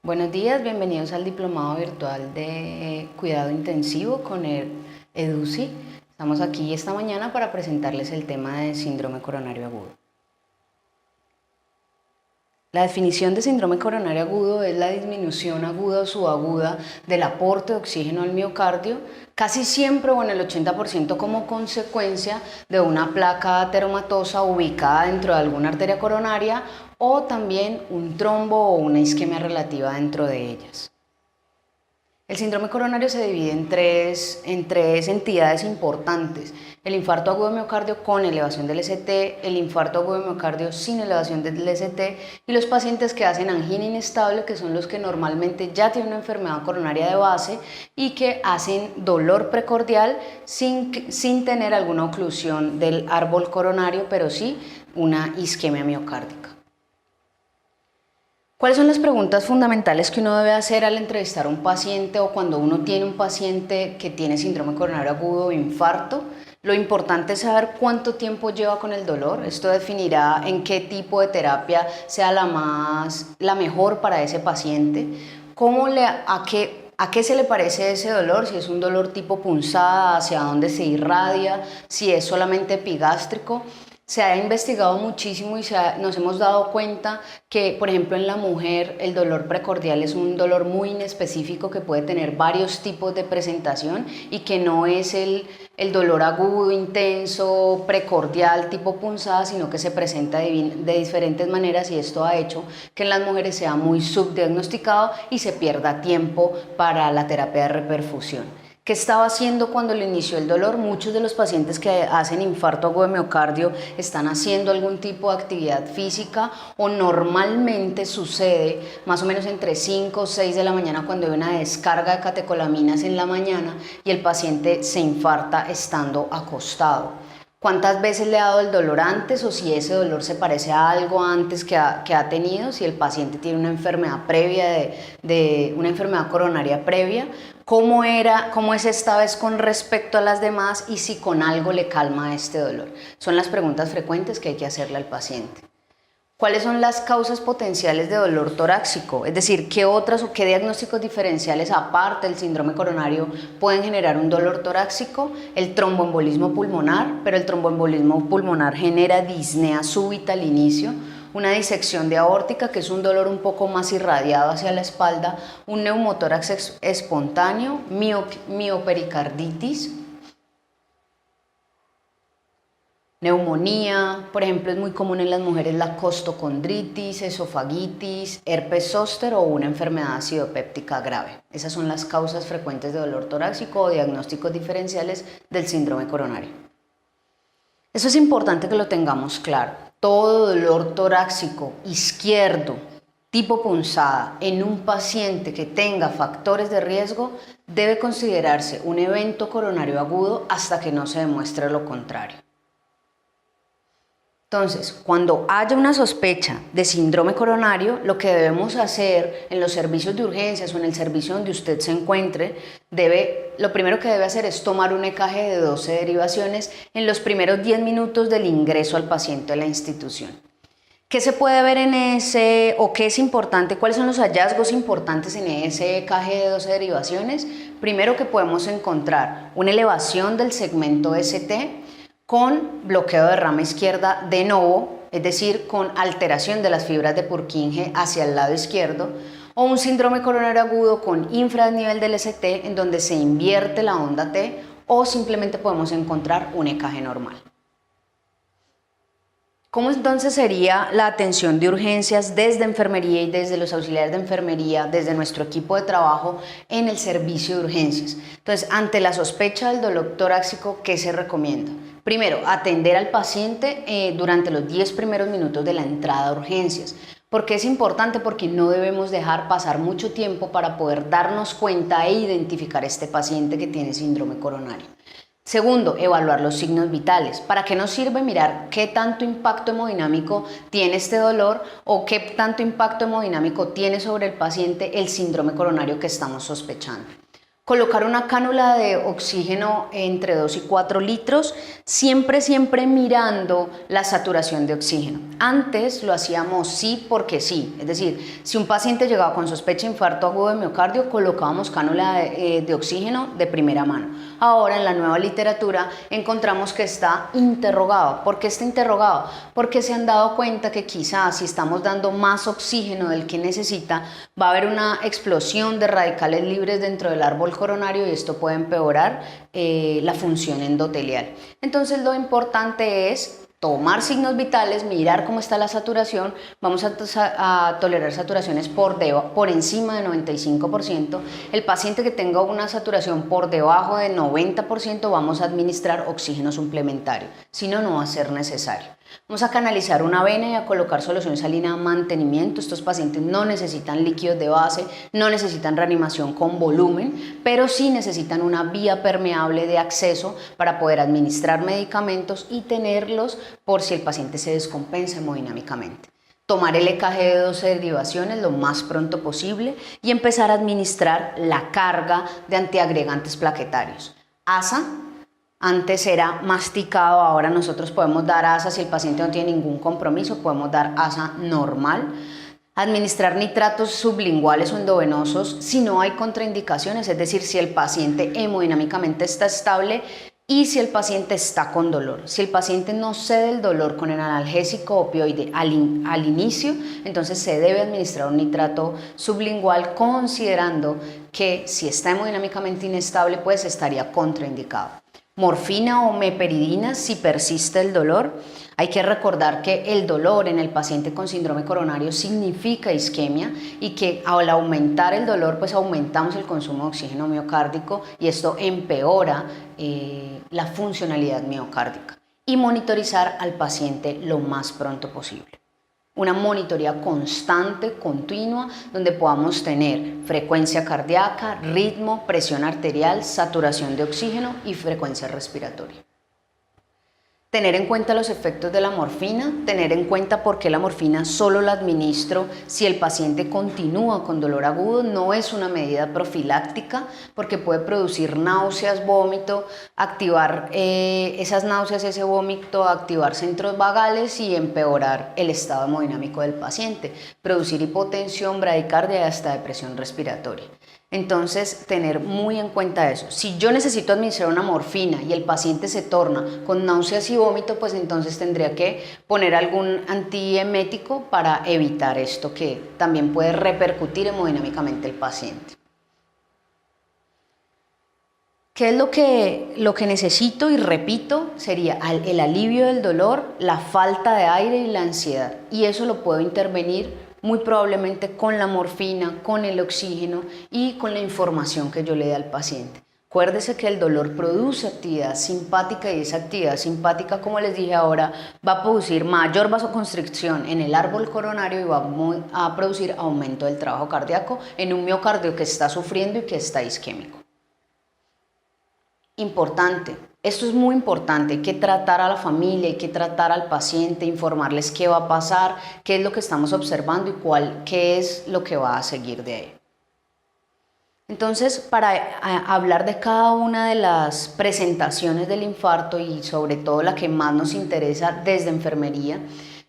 Buenos días, bienvenidos al Diplomado Virtual de Cuidado Intensivo con el EDUCI. Estamos aquí esta mañana para presentarles el tema de síndrome coronario agudo. La definición de síndrome coronario agudo es la disminución aguda o subaguda del aporte de oxígeno al miocardio, casi siempre o en el 80% como consecuencia de una placa ateromatosa ubicada dentro de alguna arteria coronaria o también un trombo o una isquemia relativa dentro de ellas. El síndrome coronario se divide en tres entidades importantes: el infarto agudo de miocardio con elevación del ST, el infarto agudo de miocardio sin elevación del ST y los pacientes que hacen angina inestable, que son los que normalmente ya tienen una enfermedad coronaria de base y que hacen dolor precordial sin tener alguna oclusión del árbol coronario, pero sí una isquemia miocárdica. ¿Cuáles son las preguntas fundamentales que uno debe hacer al entrevistar a un paciente o cuando uno tiene un paciente que tiene síndrome coronario agudo o infarto? Lo importante es saber cuánto tiempo lleva con el dolor. Esto definirá en qué tipo de terapia sea la mejor para ese paciente. ¿A qué se le parece ese dolor? Si es un dolor tipo punzada, hacia dónde se irradia, si es solamente epigástrico. Se ha investigado muchísimo y nos hemos dado cuenta que, por ejemplo, en la mujer el dolor precordial es un dolor muy inespecífico que puede tener varios tipos de presentación y que no es el dolor agudo, intenso, precordial, tipo punzada, sino que se presenta de diferentes maneras, y esto ha hecho que en las mujeres sea muy subdiagnosticado y se pierda tiempo para la terapia de reperfusión. ¿Qué estaba haciendo cuando le inició el dolor? Muchos de los pacientes que hacen infarto agudo de miocardio están haciendo algún tipo de actividad física, o normalmente sucede más o menos entre 5 o 6 de la mañana cuando hay una descarga de catecolaminas en la mañana y el paciente se infarta estando acostado. ¿Cuántas veces le ha dado el dolor antes, o si ese dolor se parece a algo antes que ha tenido? Si el paciente tiene una enfermedad previa, de una enfermedad coronaria previa, ¿cómo es esta vez con respecto a las demás y si con algo le calma este dolor? Son las preguntas frecuentes que hay que hacerle al paciente. ¿Cuáles son las causas potenciales de dolor torácico? Es decir, ¿qué otras o qué diagnósticos diferenciales aparte del síndrome coronario pueden generar un dolor torácico? El tromboembolismo pulmonar, pero el tromboembolismo pulmonar genera disnea súbita al inicio, una disección de aórtica, que es un dolor un poco más irradiado hacia la espalda, un neumotórax espontáneo, miopericarditis, neumonía. Por ejemplo, es muy común en las mujeres la costocondritis, esofagitis, herpes zóster o una enfermedad acidopéptica grave. Esas son las causas frecuentes de dolor torácico o diagnósticos diferenciales del síndrome coronario. Eso es importante que lo tengamos claro. Todo dolor torácico izquierdo tipo punzada en un paciente que tenga factores de riesgo debe considerarse un evento coronario agudo hasta que no se demuestre lo contrario. Entonces, cuando haya una sospecha de síndrome coronario, lo que debemos hacer en los servicios de urgencias o en el servicio donde usted se encuentre, lo primero que debe hacer es tomar un EKG de 12 derivaciones en los primeros 10 minutos del ingreso al paciente a la institución. ¿Qué se puede ver en ese, o qué es importante? ¿Cuáles son los hallazgos importantes en ese EKG de 12 derivaciones? Primero, que podemos encontrar una elevación del segmento ST con bloqueo de rama izquierda de novo, es decir, con alteración de las fibras de Purkinje hacia el lado izquierdo, o un síndrome coronario agudo con infranivel del ST en donde se invierte la onda T, o simplemente podemos encontrar un EKG normal. ¿Cómo entonces sería la atención de urgencias desde enfermería y desde los auxiliares de enfermería, desde nuestro equipo de trabajo en el servicio de urgencias? Entonces, ante la sospecha del dolor torácico, ¿qué se recomienda? Primero, atender al paciente durante los 10 primeros minutos de la entrada a urgencias. ¿Por qué es importante? Porque no debemos dejar pasar mucho tiempo para poder darnos cuenta e identificar este paciente que tiene síndrome coronario. Segundo, evaluar los signos vitales. ¿Para qué nos sirve mirar qué tanto impacto hemodinámico tiene este dolor o qué tanto impacto hemodinámico tiene sobre el paciente el síndrome coronario que estamos sospechando? Colocar una cánula de oxígeno entre 2 y 4 litros, siempre mirando la saturación de oxígeno. Antes lo hacíamos sí porque sí, es decir, si un paciente llegaba con sospecha de infarto agudo de miocardio, colocábamos cánula de oxígeno de primera mano. Ahora en la nueva literatura encontramos que está interrogado. ¿Por qué está interrogado? Porque se han dado cuenta que quizás si estamos dando más oxígeno del que necesita, va a haber una explosión de radicales libres dentro del árbol coronario y esto puede empeorar la función endotelial. Entonces lo importante es tomar signos vitales, mirar cómo está la saturación. Vamos a tolerar saturaciones por encima de 95%. El paciente que tenga una saturación por debajo de 90% vamos a administrar oxígeno suplementario, si no, no va a ser necesario. Vamos a canalizar una vena y a colocar solución salina de mantenimiento. Estos pacientes no necesitan líquidos de base, no necesitan reanimación con volumen, pero sí necesitan una vía permeable de acceso para poder administrar medicamentos y tenerlos por si el paciente se descompensa hemodinámicamente. Tomar el EKG de 12 derivaciones lo más pronto posible y empezar a administrar la carga de antiagregantes plaquetarios. ASA. Antes era masticado, ahora nosotros podemos dar ASA si el paciente no tiene ningún compromiso, podemos dar ASA normal. Administrar nitratos sublinguales o endovenosos si no hay contraindicaciones, es decir, si el paciente hemodinámicamente está estable y si el paciente está con dolor. Si el paciente no cede el dolor con el analgésico opioide al inicio, entonces se debe administrar un nitrato sublingual considerando que si está hemodinámicamente inestable, pues estaría contraindicado. Morfina o meperidina si persiste el dolor. Hay que recordar que el dolor en el paciente con síndrome coronario significa isquemia y que al aumentar el dolor pues aumentamos el consumo de oxígeno miocárdico y esto empeora la funcionalidad miocárdica. Y monitorizar al paciente lo más pronto posible. Una monitoría constante, continua, donde podamos tener frecuencia cardíaca, ritmo, presión arterial, saturación de oxígeno y frecuencia respiratoria. Tener en cuenta los efectos de la morfina, tener en cuenta por qué la morfina solo la administro si el paciente continúa con dolor agudo, no es una medida profiláctica porque puede producir náuseas, vómito, activar esas náuseas, ese vómito, activar centros vagales y empeorar el estado hemodinámico del paciente, producir hipotensión, bradicardia y hasta depresión respiratoria. Entonces, tener muy en cuenta eso. Si yo necesito administrar una morfina y el paciente se torna con náuseas y vómito, pues entonces tendría que poner algún antiemético para evitar esto que también puede repercutir hemodinámicamente el paciente. ¿Qué es lo que necesito? Y repito, sería el alivio del dolor, la falta de aire y la ansiedad. Y eso lo puedo intervenir muy probablemente con la morfina, con el oxígeno y con la información que yo le dé al paciente. Acuérdese que el dolor produce actividad simpática y esa actividad simpática, como les dije ahora, va a producir mayor vasoconstricción en el árbol coronario y va a producir aumento del trabajo cardíaco en un miocardio que está sufriendo y que está isquémico. Importante. Esto es muy importante, hay que tratar a la familia, hay que tratar al paciente, informarles qué va a pasar, qué es lo que estamos observando y qué es lo que va a seguir de ahí. Entonces, para hablar de cada una de las presentaciones del infarto y sobre todo la que más nos interesa desde enfermería,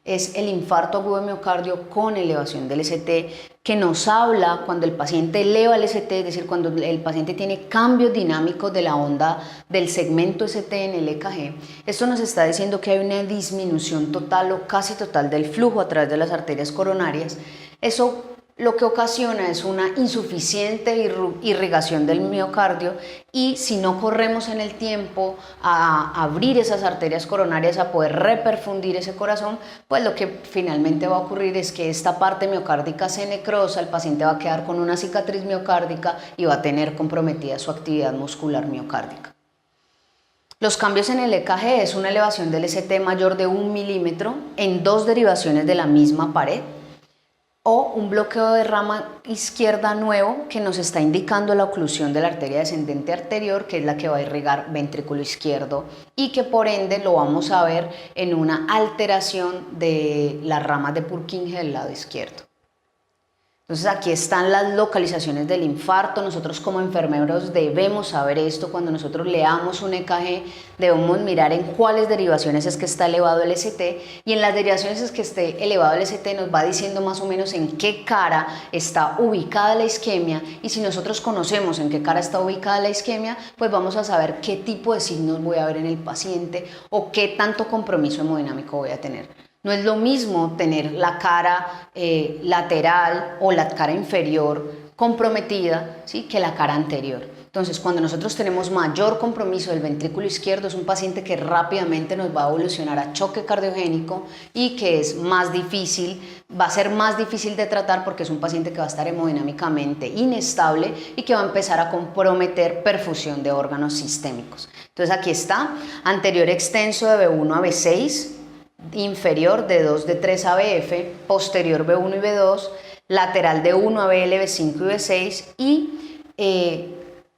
es el infarto agudo de miocardio con elevación del ST, que nos habla cuando el paciente eleva el ST, es decir, cuando el paciente tiene cambios dinámicos de la onda del segmento ST en el EKG. Esto nos está diciendo que hay una disminución total o casi total del flujo a través de las arterias coronarias. Eso lo que ocasiona es una insuficiente irrigación del miocardio y si no corremos en el tiempo a abrir esas arterias coronarias, a poder reperfundir ese corazón, pues lo que finalmente va a ocurrir es que esta parte miocárdica se necrosa, el paciente va a quedar con una cicatriz miocárdica y va a tener comprometida su actividad muscular miocárdica. Los cambios en el EKG es una elevación del ST mayor de 1 milímetro en 2 derivaciones de la misma pared, o un bloqueo de rama izquierda nuevo que nos está indicando la oclusión de la arteria descendente anterior, que es la que va a irrigar ventrículo izquierdo y que por ende lo vamos a ver en una alteración de las ramas de Purkinje del lado izquierdo. Entonces aquí están las localizaciones del infarto. Nosotros como enfermeros debemos saber esto. Cuando nosotros leamos un EKG debemos mirar en cuáles derivaciones es que está elevado el ST, y en las derivaciones es que esté elevado el ST nos va diciendo más o menos en qué cara está ubicada la isquemia, y si nosotros conocemos en qué cara está ubicada la isquemia, pues vamos a saber qué tipo de signos voy a ver en el paciente o qué tanto compromiso hemodinámico voy a tener. No es lo mismo tener la cara lateral o la cara inferior comprometida, ¿sí?, que la cara anterior. Entonces, cuando nosotros tenemos mayor compromiso del ventrículo izquierdo, es un paciente que rápidamente nos va a evolucionar a choque cardiogénico y que es más difícil, va a ser más difícil de tratar porque es un paciente que va a estar hemodinámicamente inestable y que va a empezar a comprometer perfusión de órganos sistémicos. Entonces, aquí está, anterior extenso de B1 a B6, inferior de 2 de 3 a BF, posterior B1 y B2, lateral de 1 a BL, B5 y B6, y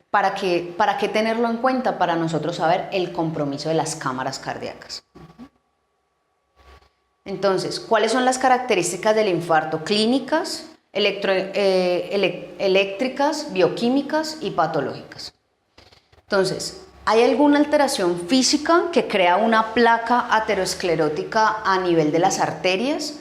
¿para qué tenerlo en cuenta? Para nosotros saber el compromiso de las cámaras cardíacas. Entonces, ¿cuáles son las características del infarto? Clínicas, eléctricas, bioquímicas y patológicas. Entonces, ¿hay alguna alteración física que crea una placa aterosclerótica a nivel de las arterias?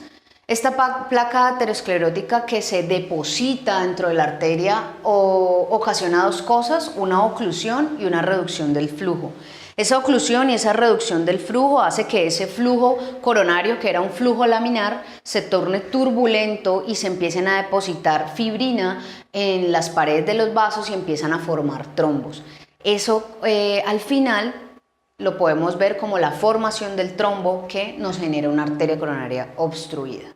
Esta placa aterosclerótica que se deposita dentro de la arteria ocasiona dos cosas, una oclusión y una reducción del flujo. Esa oclusión y esa reducción del flujo hace que ese flujo coronario, que era un flujo laminar, se torne turbulento y se empiecen a depositar fibrina en las paredes de los vasos y empiezan a formar trombos. Eso al final lo podemos ver como la formación del trombo que nos genera una arteria coronaria obstruida.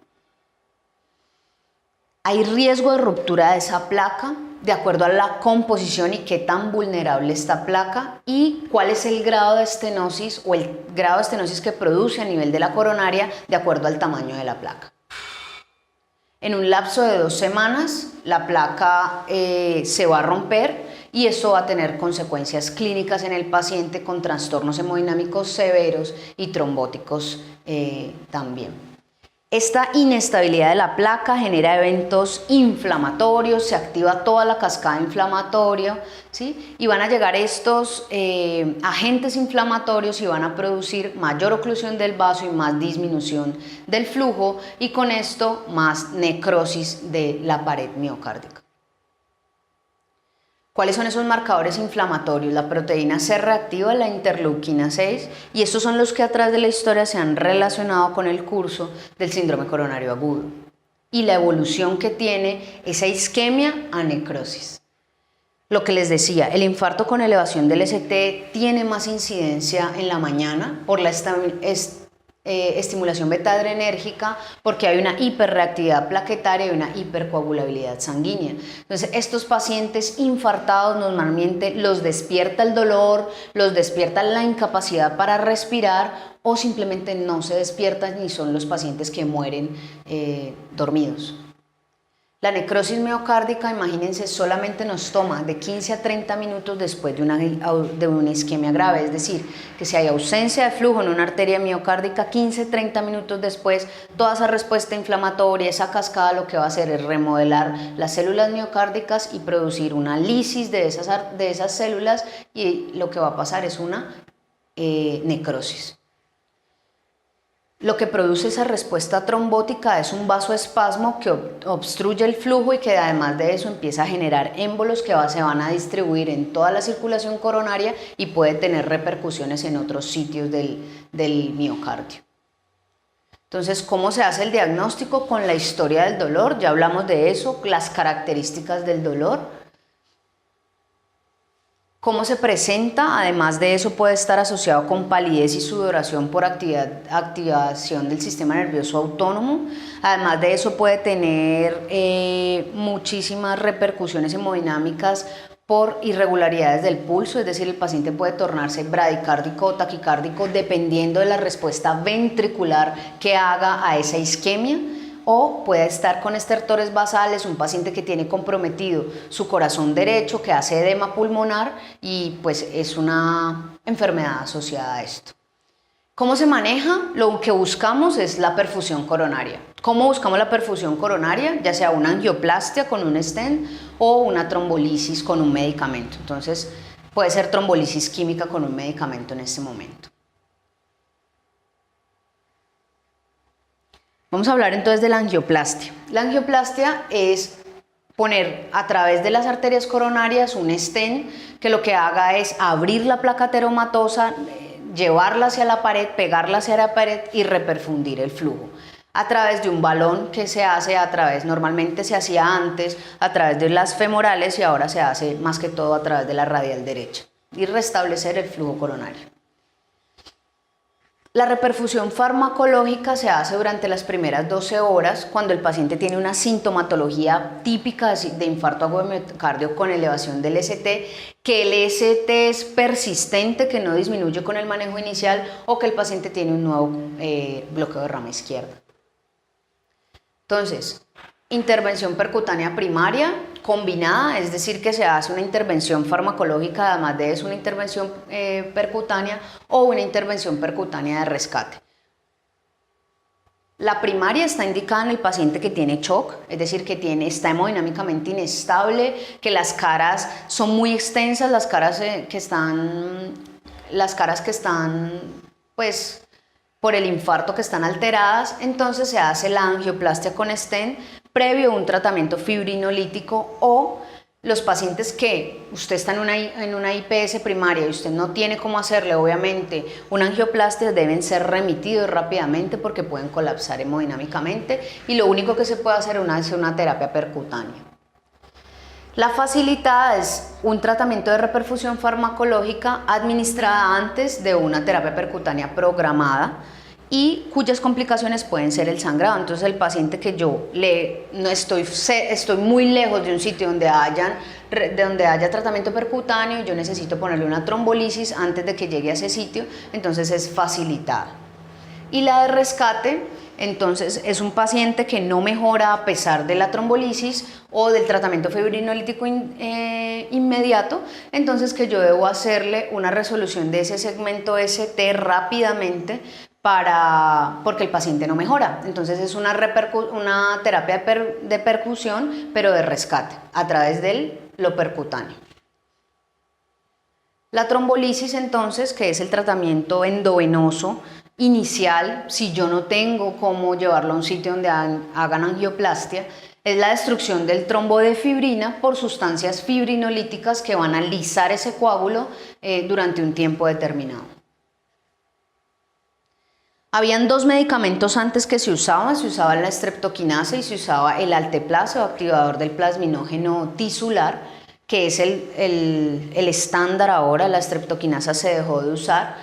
Hay riesgo de ruptura de esa placa de acuerdo a la composición y qué tan vulnerable esta placa y cuál es el grado de estenosis o el grado de estenosis que produce a nivel de la coronaria de acuerdo al tamaño de la placa. En un lapso de 2 semanas la placa se va a romper y eso va a tener consecuencias clínicas en el paciente con trastornos hemodinámicos severos y trombóticos también. Esta inestabilidad de la placa genera eventos inflamatorios, se activa toda la cascada inflamatoria, ¿sí? Y van a llegar estos agentes inflamatorios y van a producir mayor oclusión del vaso y más disminución del flujo y con esto más necrosis de la pared miocárdica. ¿Cuáles son esos marcadores inflamatorios? La proteína C reactiva, la interleuquina 6, y estos son los que a través de la historia se han relacionado con el curso del síndrome coronario agudo y la evolución que tiene esa isquemia a necrosis. Lo que les decía, el infarto con elevación del ST tiene más incidencia en la mañana por la estimulación beta-adrenérgica, porque hay una hiperreactividad plaquetaria y una hipercoagulabilidad sanguínea. Entonces, estos pacientes infartados normalmente los despierta el dolor, los despierta la incapacidad para respirar o simplemente no se despiertan y son los pacientes que mueren dormidos. La necrosis miocárdica, imagínense, solamente nos toma de 15 a 30 minutos después de una isquemia grave, es decir, que si hay ausencia de flujo en una arteria miocárdica, 15-30 minutos después, toda esa respuesta inflamatoria, esa cascada lo que va a hacer es remodelar las células miocárdicas y producir una lisis de esas células y lo que va a pasar es una necrosis. Lo que produce esa respuesta trombótica es un vasoespasmo que obstruye el flujo y que además de eso empieza a generar émbolos que se van a distribuir en toda la circulación coronaria y puede tener repercusiones en otros sitios del miocardio. Entonces, ¿cómo se hace el diagnóstico? Con la historia del dolor, ya hablamos de eso, las características del dolor. ¿Cómo se presenta? Además de eso puede estar asociado con palidez y sudoración por activación del sistema nervioso autónomo. Además de eso puede tener muchísimas repercusiones hemodinámicas por irregularidades del pulso, es decir, el paciente puede tornarse bradicárdico o taquicárdico dependiendo de la respuesta ventricular que haga a esa isquemia. O puede estar con estertores basales, un paciente que tiene comprometido su corazón derecho, que hace edema pulmonar y pues es una enfermedad asociada a esto. ¿Cómo se maneja? Lo que buscamos es la perfusión coronaria. ¿Cómo buscamos la perfusión coronaria? Ya sea una angioplastia con un stent o una trombolisis con un medicamento. Entonces, puede ser trombolisis química con un medicamento en este momento. Vamos a hablar entonces de la angioplastia. La angioplastia es poner a través de las arterias coronarias un stent que lo que haga es abrir la placa ateromatosa, llevarla hacia la pared, pegarla hacia la pared y reperfundir el flujo a través de un balón que se hace normalmente se hacía antes a través de las femorales y ahora se hace más que todo a través de la radial derecha y restablecer el flujo coronario. La reperfusión farmacológica se hace durante las primeras 12 horas cuando el paciente tiene una sintomatología típica de infarto agudo de miocardio con elevación del ST, que el ST es persistente, que no disminuye con el manejo inicial o que el paciente tiene un nuevo bloqueo de rama izquierda. Entonces, intervención percutánea primaria combinada, es decir, que se hace una intervención farmacológica, además de eso una intervención percutánea o una intervención percutánea de rescate. La primaria está indicada en el paciente que tiene shock, es decir, que está hemodinámicamente inestable, que las caras son muy extensas, las caras que están pues por el infarto que están alteradas, entonces se hace la angioplastia con stent previo a un tratamiento fibrinolítico o los pacientes que usted está en una IPS primaria y usted no tiene cómo hacerle obviamente una angioplastia, deben ser remitidos rápidamente porque pueden colapsar hemodinámicamente y lo único que se puede hacer es una terapia percutánea. La facilitada es un tratamiento de reperfusión farmacológica administrada antes de una terapia percutánea programada y cuyas complicaciones pueden ser el sangrado. Entonces el paciente que no estoy muy lejos de un sitio donde haya tratamiento percutáneo, yo necesito ponerle una trombolisis antes de que llegue a ese sitio, entonces es facilitada. Y la de rescate, entonces es un paciente que no mejora a pesar de la trombolisis o del tratamiento fibrinolítico inmediato, entonces que yo debo hacerle una resolución de ese segmento ST rápidamente porque el paciente no mejora. Entonces es una terapia de percusión, pero de rescate, a través de lo percutáneo. La trombolisis entonces, que es el tratamiento endovenoso inicial, si yo no tengo cómo llevarlo a un sitio donde hagan angioplastia, es la destrucción del trombo de fibrina por sustancias fibrinolíticas que van a lisar ese coágulo durante un tiempo determinado. Habían dos medicamentos antes que se usaba la streptokinasa y se usaba el alteplase o activador del plasminógeno tisular, que es el estándar ahora. La streptokinasa se dejó de usar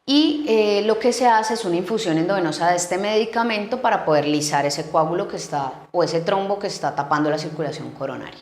y lo que se hace es una infusión endovenosa de este medicamento para poder lisar ese coágulo o ese trombo que está tapando la circulación coronaria.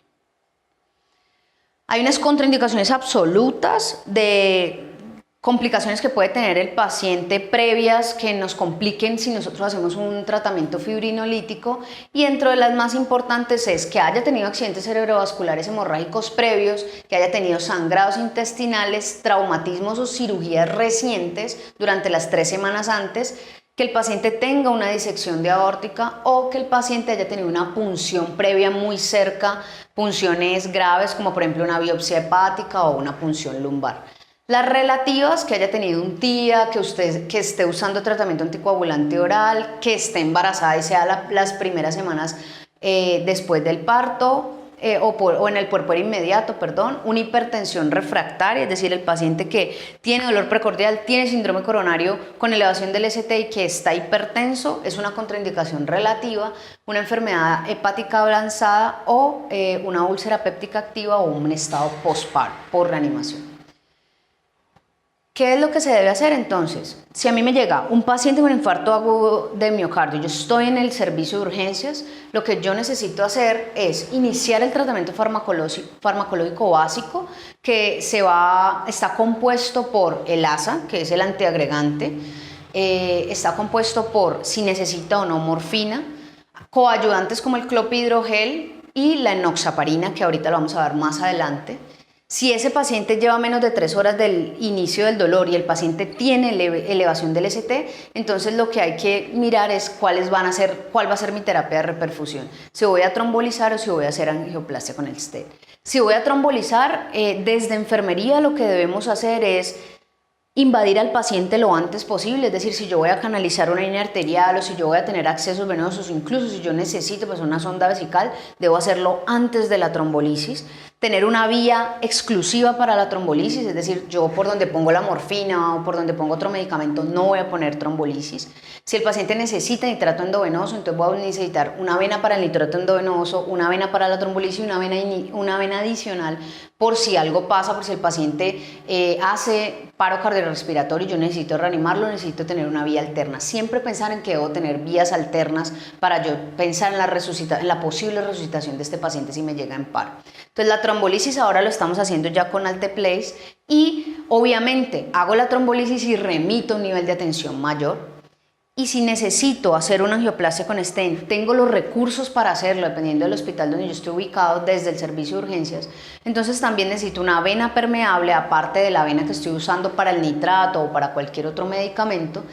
Hay unas contraindicaciones absolutas de complicaciones que puede tener el paciente previas que nos compliquen si nosotros hacemos un tratamiento fibrinolítico, y dentro de las más importantes es que haya tenido accidentes cerebrovasculares hemorrágicos previos, que haya tenido sangrados intestinales, traumatismos o cirugías recientes durante las 3 semanas antes, que el paciente tenga una disección de aórtica o que el paciente haya tenido una punción previa muy cerca, punciones graves como por ejemplo una biopsia hepática o una punción lumbar. Las relativas, que haya tenido un TIA, que esté usando tratamiento anticoagulante oral, que esté embarazada y sea las primeras semanas después del parto o en el puerperio inmediato, una hipertensión refractaria, es decir, el paciente que tiene dolor precordial, tiene síndrome coronario con elevación del ST y que está hipertenso, es una contraindicación relativa, una enfermedad hepática avanzada o una úlcera péptica activa o un estado postparto por reanimación. ¿Qué es lo que se debe hacer entonces? Si a mí me llega un paciente con infarto agudo de miocardio, yo estoy en el servicio de urgencias, lo que yo necesito hacer es iniciar el tratamiento farmacológico básico que está compuesto por el ASA, que es el antiagregante, está compuesto por, si necesita o no, morfina, coayudantes como el clopidogrel y la enoxaparina, que ahorita lo vamos a ver más adelante. Si ese paciente lleva menos de 3 horas del inicio del dolor y el paciente tiene elevación del ST, entonces lo que hay que mirar es cuál va a ser mi terapia de reperfusión. Si voy a trombolizar o si voy a hacer angioplastia con el stent. Si voy a trombolizar, desde enfermería lo que debemos hacer es invadir al paciente lo antes posible, es decir, si yo voy a canalizar una línea arterial o si yo voy a tener accesos venosos, incluso si yo necesito pues una sonda vesical, debo hacerlo antes de la trombolisis. Tener una vía exclusiva para la trombolisis, es decir, yo por donde pongo la morfina o por donde pongo otro medicamento no voy a poner trombolisis. Si el paciente necesita nitrato endovenoso, entonces voy a necesitar una vena para el nitrato endovenoso, una vena para la trombolisis y una vena adicional por si algo pasa, por si el paciente hace paro cardiorrespiratorio y yo necesito reanimarlo, necesito tener una vía alterna. Siempre pensar en que debo tener vías alternas para yo pensar en la posible resucitación de este paciente si me llega en paro. Entonces la trombolisis ahora lo estamos haciendo ya con Alteplase y obviamente hago la trombolisis y remito a un nivel de atención mayor. Y si necesito hacer una angioplastia con stent, tengo los recursos para hacerlo, dependiendo del hospital donde yo esté ubicado, desde el servicio de urgencias. Entonces también necesito una vena permeable, aparte de la vena que estoy usando para el nitrato o para cualquier otro medicamento.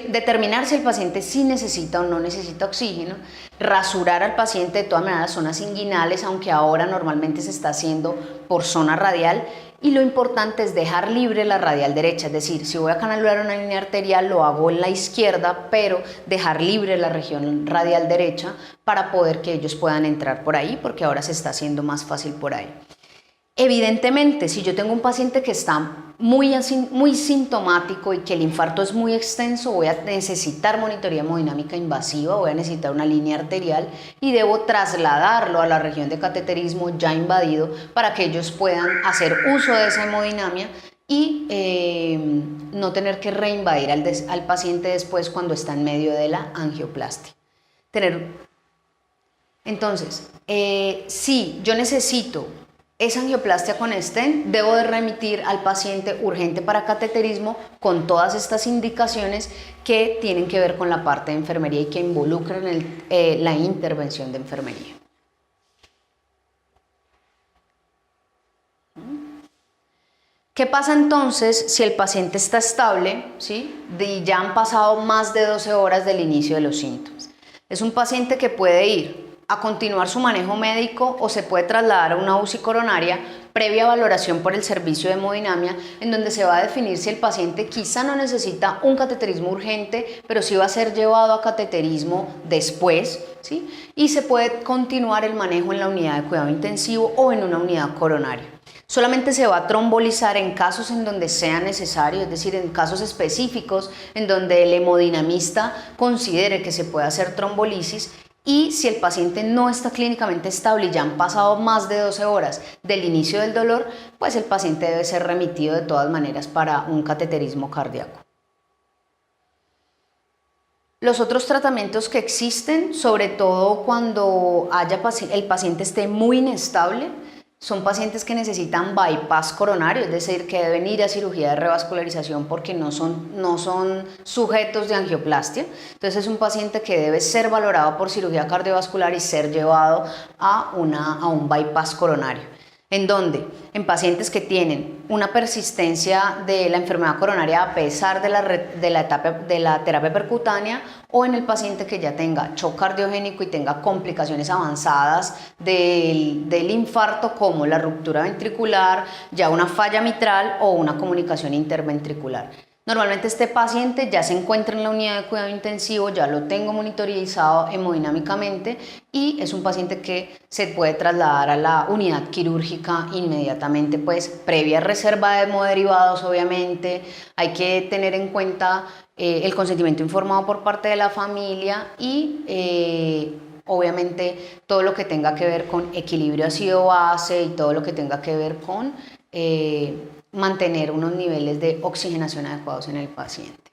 Determinar si el paciente sí necesita o no necesita oxígeno. Rasurar al paciente de todas maneras las zonas inguinales, aunque ahora normalmente se está haciendo por zona radial. Y lo importante es dejar libre la radial derecha, es decir, si voy a canalular una línea arterial lo hago en la izquierda, pero dejar libre la región radial derecha para poder que ellos puedan entrar por ahí, porque ahora se está haciendo más fácil por ahí. Evidentemente, si yo tengo un paciente que está muy sintomático y que el infarto es muy extenso, voy a necesitar monitoría hemodinámica invasiva, voy a necesitar una línea arterial y debo trasladarlo a la región de cateterismo ya invadido para que ellos puedan hacer uso de esa hemodinamia y no tener que reinvadir al paciente después cuando está en medio de la angioplastia. Entonces, si yo necesito esa angioplastia con stent, debo de remitir al paciente urgente para cateterismo con todas estas indicaciones que tienen que ver con la parte de enfermería y que involucran la intervención de enfermería. ¿Qué pasa entonces si el paciente está estable, ¿sí? Y ya han pasado más de 12 horas del inicio de los síntomas? Es un paciente que puede ir a continuar su manejo médico o se puede trasladar a una UCI coronaria previa valoración por el servicio de hemodinamia, en donde se va a definir si el paciente quizá no necesita un cateterismo urgente, pero sí va a ser llevado a cateterismo después, ¿sí? Y se puede continuar el manejo en la unidad de cuidado intensivo o en una unidad coronaria. Solamente se va a trombolizar en casos en donde sea necesario, es decir, en casos específicos en donde el hemodinamista considere que se puede hacer trombolisis. Y si el paciente no está clínicamente estable y ya han pasado más de 12 horas del inicio del dolor, pues el paciente debe ser remitido de todas maneras para un cateterismo cardíaco. Los otros tratamientos que existen, sobre todo cuando el paciente esté muy inestable, son pacientes que necesitan bypass coronario, es decir, que deben ir a cirugía de revascularización porque no son sujetos de angioplastia. Entonces es un paciente que debe ser valorado por cirugía cardiovascular y ser llevado a un bypass coronario. ¿En dónde? En pacientes que tienen una persistencia de la enfermedad coronaria a pesar de la terapia percutánea, o en el paciente que ya tenga shock cardiogénico y tenga complicaciones avanzadas del infarto, como la ruptura ventricular, ya una falla mitral o una comunicación interventricular. Normalmente este paciente ya se encuentra en la unidad de cuidado intensivo, ya lo tengo monitorizado hemodinámicamente y es un paciente que se puede trasladar a la unidad quirúrgica inmediatamente, pues previa reserva de hemoderivados. Obviamente hay que tener en cuenta el consentimiento informado por parte de la familia y obviamente todo lo que tenga que ver con equilibrio ácido-base y todo lo que tenga que ver con mantener unos niveles de oxigenación adecuados en el paciente.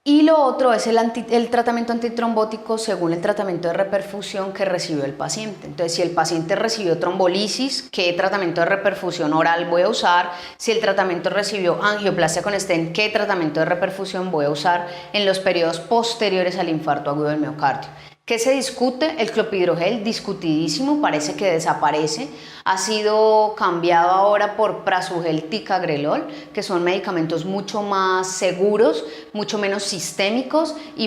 Y lo otro es el tratamiento antitrombótico según el tratamiento de reperfusión que recibió el paciente. Entonces, si el paciente recibió trombolisis, ¿qué tratamiento de reperfusión oral voy a usar? Si el tratamiento recibió angioplastia con stent, ¿qué tratamiento de reperfusión voy a usar en los periodos posteriores al infarto agudo del miocardio? ¿Qué se discute? El clopidogrel, discutidísimo, parece que desaparece. Ha sido cambiado ahora por prasugrel, ticagrelol, que son medicamentos mucho más seguros, mucho menos sistémicos y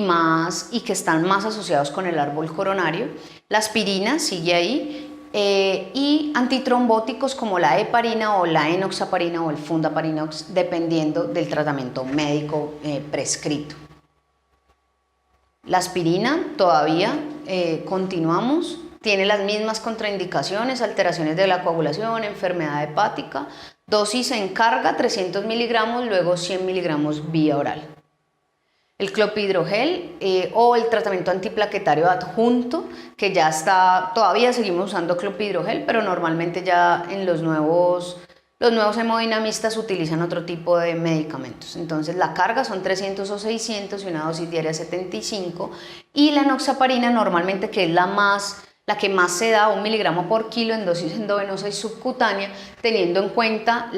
que están más asociados con el árbol coronario. La aspirina sigue ahí. Y antitrombóticos como la heparina o la enoxaparina o el fundaparinox, dependiendo del tratamiento médico prescrito. La aspirina todavía continuamos, tiene las mismas contraindicaciones, alteraciones de la coagulación, enfermedad hepática, dosis en carga 300 miligramos, luego 100 miligramos vía oral. El clopidogrel o el tratamiento antiplaquetario adjunto, que ya está, todavía seguimos usando clopidogrel, pero normalmente ya en los nuevos hemodinamistas utilizan otro tipo de medicamentos. Entonces la carga son 300 o 600 y una dosis diaria 75. Y la enoxaparina normalmente, que es la que más se da, 1 miligramo por kilo en dosis endovenosa y subcutánea, teniendo en cuenta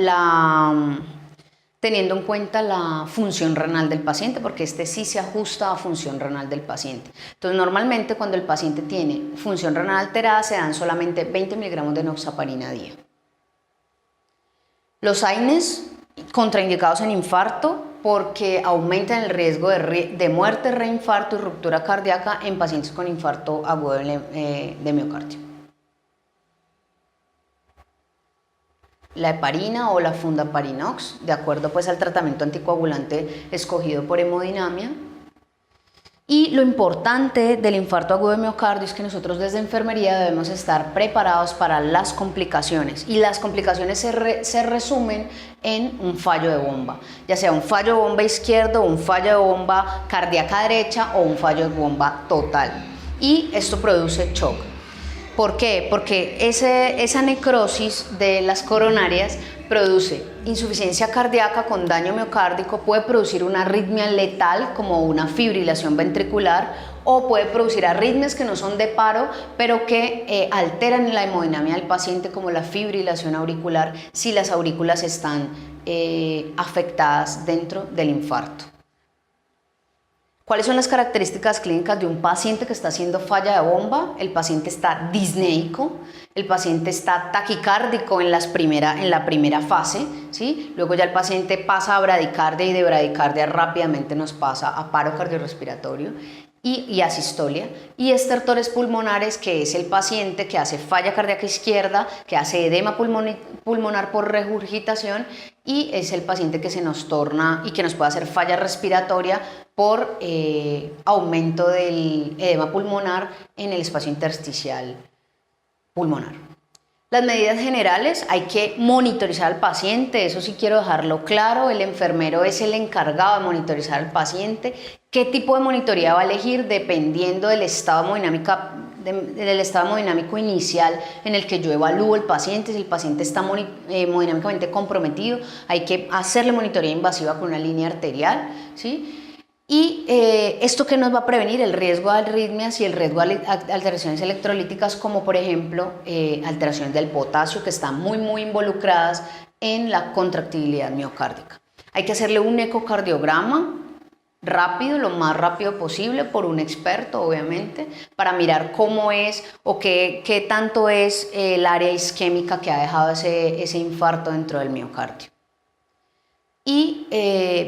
la función renal del paciente, porque este sí se ajusta a función renal del paciente. Entonces normalmente cuando el paciente tiene función renal alterada se dan solamente 20 miligramos de enoxaparina a día. Los AINES contraindicados en infarto porque aumentan el riesgo de muerte, reinfarto y ruptura cardíaca en pacientes con infarto agudo de miocardio. La heparina o la fundaparinox, de acuerdo pues al tratamiento anticoagulante escogido por hemodinamia. Y lo importante del infarto agudo de miocardio es que nosotros desde enfermería debemos estar preparados para las complicaciones, y las complicaciones se resumen en un fallo de bomba, ya sea un fallo de bomba izquierdo, un fallo de bomba cardíaca derecha o un fallo de bomba total, y esto produce shock. ¿Por qué? Porque esa necrosis de las coronarias produce insuficiencia cardíaca con daño miocárdico, puede producir una arritmia letal como una fibrilación ventricular, o puede producir arritmias que no son de paro, pero que alteran la hemodinamia del paciente, como la fibrilación auricular si las aurículas están afectadas dentro del infarto. ¿Cuáles son las características clínicas de un paciente que está haciendo falla de bomba? El paciente está disneico, el paciente está taquicárdico en la primera fase, ¿sí? Luego ya el paciente pasa a bradicardia, y de bradicardia rápidamente nos pasa a paro cardiorrespiratorio y asistolia, y estertores pulmonares, que es el paciente que hace falla cardíaca izquierda, que hace edema pulmonar por regurgitación, y es el paciente que se nos torna y que nos puede hacer falla respiratoria por aumento del edema pulmonar en el espacio intersticial pulmonar. Las medidas generales: hay que monitorizar al paciente, eso sí quiero dejarlo claro, el enfermero es el encargado de monitorizar al paciente. ¿Qué tipo de monitoría va a elegir? Dependiendo del estado hemodinámico inicial en el que yo evalúo el paciente. Si el paciente está hemodinámicamente comprometido, hay que hacerle monitoría invasiva con una línea arterial, ¿sí? Y esto que nos va a prevenir el riesgo de arritmias y el riesgo de alteraciones electrolíticas, como por ejemplo alteraciones del potasio, que están muy involucradas en la contractibilidad miocárdica. Hay que hacerle un ecocardiograma rápido, lo más rápido posible, por un experto obviamente, para mirar cómo es o qué tanto es el área isquémica que ha dejado ese infarto dentro del miocardio. Y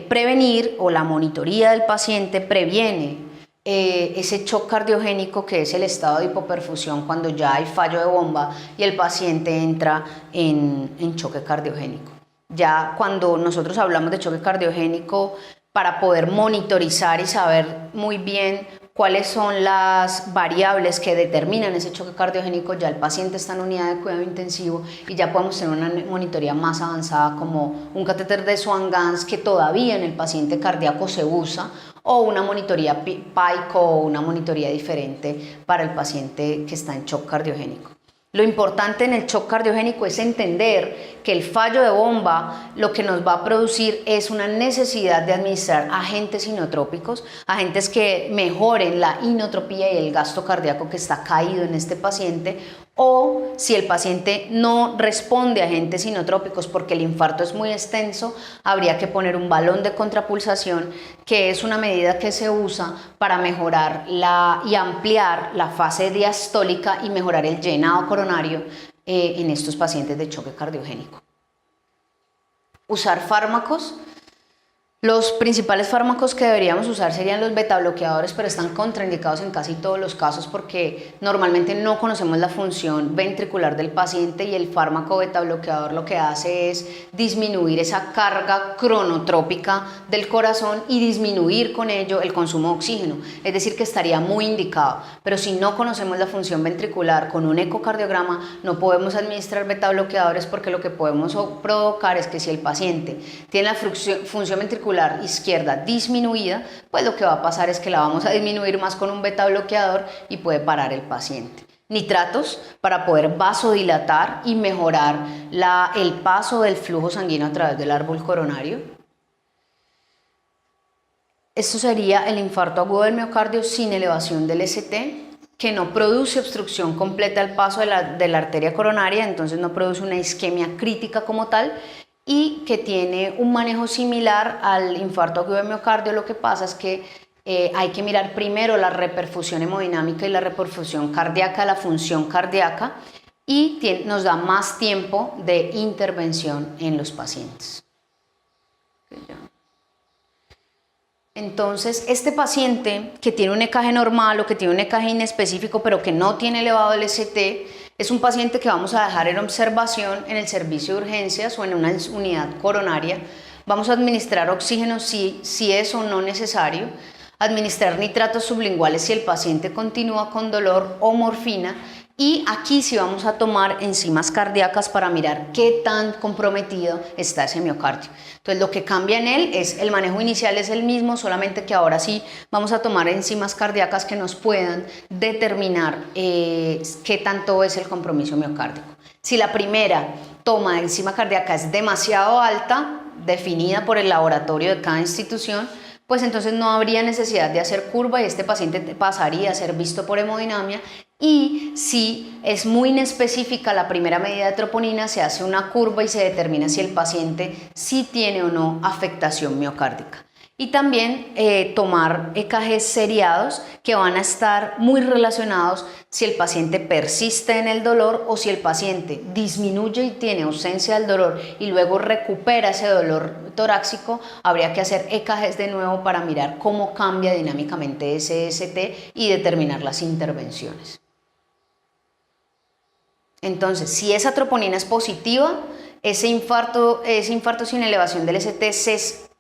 prevenir, o la monitoría del paciente previene ese shock cardiogénico, que es el estado de hipoperfusión cuando ya hay fallo de bomba y el paciente entra en choque cardiogénico. Ya cuando nosotros hablamos de choque cardiogénico, para poder monitorizar y saber muy bien cuáles son las variables que determinan ese choque cardiogénico, ya el paciente está en unidad de cuidado intensivo y ya podemos tener una monitoría más avanzada, como un catéter de Swan-Ganz, que todavía en el paciente cardíaco se usa, o una monitoría PICO o una monitoría diferente para el paciente que está en shock cardiogénico. Lo importante en el shock cardiogénico es entender que el fallo de bomba lo que nos va a producir es una necesidad de administrar agentes inotrópicos, agentes que mejoren la inotropía y el gasto cardíaco que está caído en este paciente, O si el paciente no responde a agentes inotrópicos porque el infarto es muy extenso, habría que poner un balón de contrapulsación, que es una medida que se usa para mejorar y ampliar la fase diastólica y mejorar el llenado coronario en estos pacientes de choque cardiogénico. Usar fármacos. Los principales fármacos que deberíamos usar serían los betabloqueadores, pero están contraindicados en casi todos los casos porque normalmente no conocemos la función ventricular del paciente, y el fármaco betabloqueador lo que hace es disminuir esa carga cronotrópica del corazón y disminuir con ello el consumo de oxígeno, es decir que estaría muy indicado, pero si no conocemos la función ventricular con un ecocardiograma no podemos administrar betabloqueadores, porque lo que podemos provocar es que si el paciente tiene la función ventricular izquierda disminuida, pues lo que va a pasar es que la vamos a disminuir más con un beta bloqueador y puede parar el paciente. Nitratos para poder vasodilatar y mejorar el paso del flujo sanguíneo a través del árbol coronario. Esto sería el infarto agudo del miocardio sin elevación del ST, que no produce obstrucción completa al paso de la arteria coronaria, entonces no produce una isquemia crítica como tal, y que tiene un manejo similar al infarto agudo del miocardio. Lo que pasa es que hay que mirar primero la reperfusión hemodinámica y la reperfusión cardíaca, la función cardíaca, y nos da más tiempo de intervención en los pacientes. Entonces, este paciente que tiene un EKG normal o que tiene un EKG inespecífico pero que no tiene elevado el ST, es un paciente que vamos a dejar en observación en el servicio de urgencias o en una unidad coronaria. Vamos a administrar oxígeno si es o no necesario, administrar nitratos sublinguales si el paciente continúa con dolor, o morfina, y aquí sí vamos a tomar enzimas cardíacas para mirar qué tan comprometido está ese miocardio. Entonces lo que cambia en él es el manejo inicial, es el mismo, solamente que ahora sí vamos a tomar enzimas cardíacas que nos puedan determinar qué tanto es el compromiso miocárdico. Si la primera toma de enzima cardíaca es demasiado alta, definida por el laboratorio de cada institución, pues entonces no habría necesidad de hacer curva y este paciente pasaría a ser visto por hemodinamia. Y si es muy inespecífica la primera medida de troponina, se hace una curva y se determina si el paciente sí tiene o no afectación miocárdica. Y también tomar EKGs seriados, que van a estar muy relacionados si el paciente persiste en el dolor o si el paciente disminuye y tiene ausencia del dolor y luego recupera ese dolor torácico. Habría que hacer EKGs de nuevo para mirar cómo cambia dinámicamente ese ST y determinar las intervenciones. Entonces, si esa troponina es positiva, ese infarto sin elevación del ST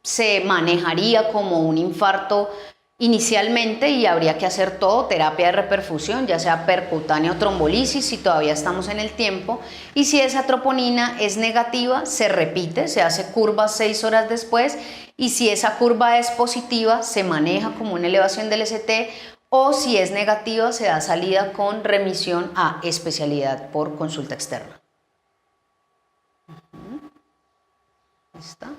se manejaría como un infarto inicialmente y habría que hacer todo, terapia de reperfusión, ya sea percutánea o trombolisis si todavía estamos en el tiempo. Y si esa troponina es negativa, se repite, se hace curva 6 horas después, y si esa curva es positiva, se maneja como una elevación del ST, o si es negativa, se da salida con remisión a especialidad por consulta externa. ¿Está?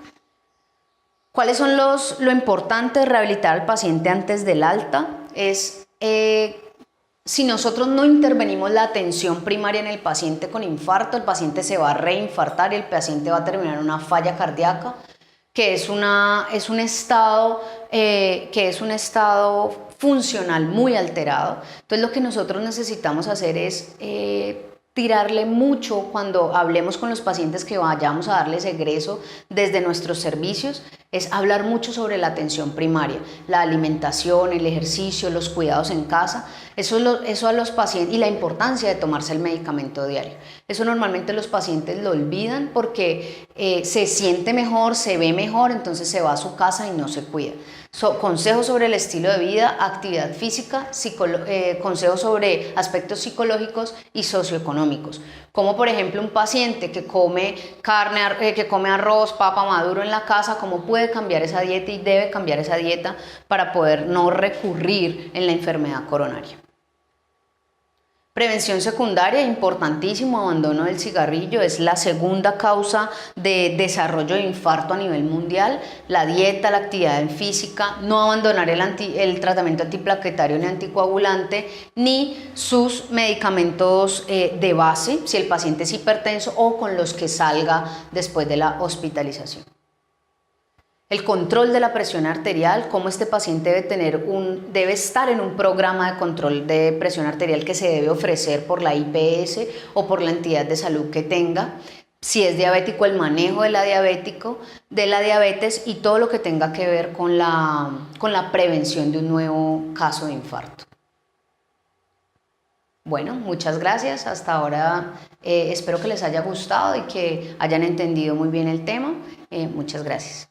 ¿Cuáles son lo importante de rehabilitar al paciente antes del alta? Es si nosotros no intervenimos la atención primaria en el paciente con infarto, el paciente se va a reinfartar y el paciente va a terminar en una falla cardíaca, que es un estado funcional muy alterado. Entonces lo que nosotros necesitamos hacer es tirarle mucho cuando hablemos con los pacientes que vayamos a darles egreso desde nuestros servicios, es hablar mucho sobre la atención primaria, la alimentación, el ejercicio, los cuidados en casa. Eso a los pacientes, y la importancia de tomarse el medicamento diario. Eso normalmente los pacientes lo olvidan porque se siente mejor, se ve mejor, entonces se va a su casa y no se cuida. Consejos sobre el estilo de vida, actividad física, consejos sobre aspectos psicológicos y socioeconómicos, como por ejemplo un paciente que come carne, que come arroz, papa maduro en la casa, cómo puede cambiar esa dieta y debe cambiar esa dieta para poder no recurrir en la enfermedad coronaria. Prevención secundaria, importantísimo, abandono del cigarrillo, es la segunda causa de desarrollo de infarto a nivel mundial. La dieta, la actividad física, no abandonar el tratamiento antiplaquetario ni anticoagulante, ni sus medicamentos de base, si el paciente es hipertenso o con los que salga después de la hospitalización. El control de la presión arterial, cómo este paciente debe estar en un programa de control de presión arterial que se debe ofrecer por la IPS o por la entidad de salud que tenga. Si es diabético, el manejo de la diabetes y todo lo que tenga que ver con la prevención de un nuevo caso de infarto. Bueno, muchas gracias. Hasta ahora espero que les haya gustado y que hayan entendido muy bien el tema. Muchas gracias.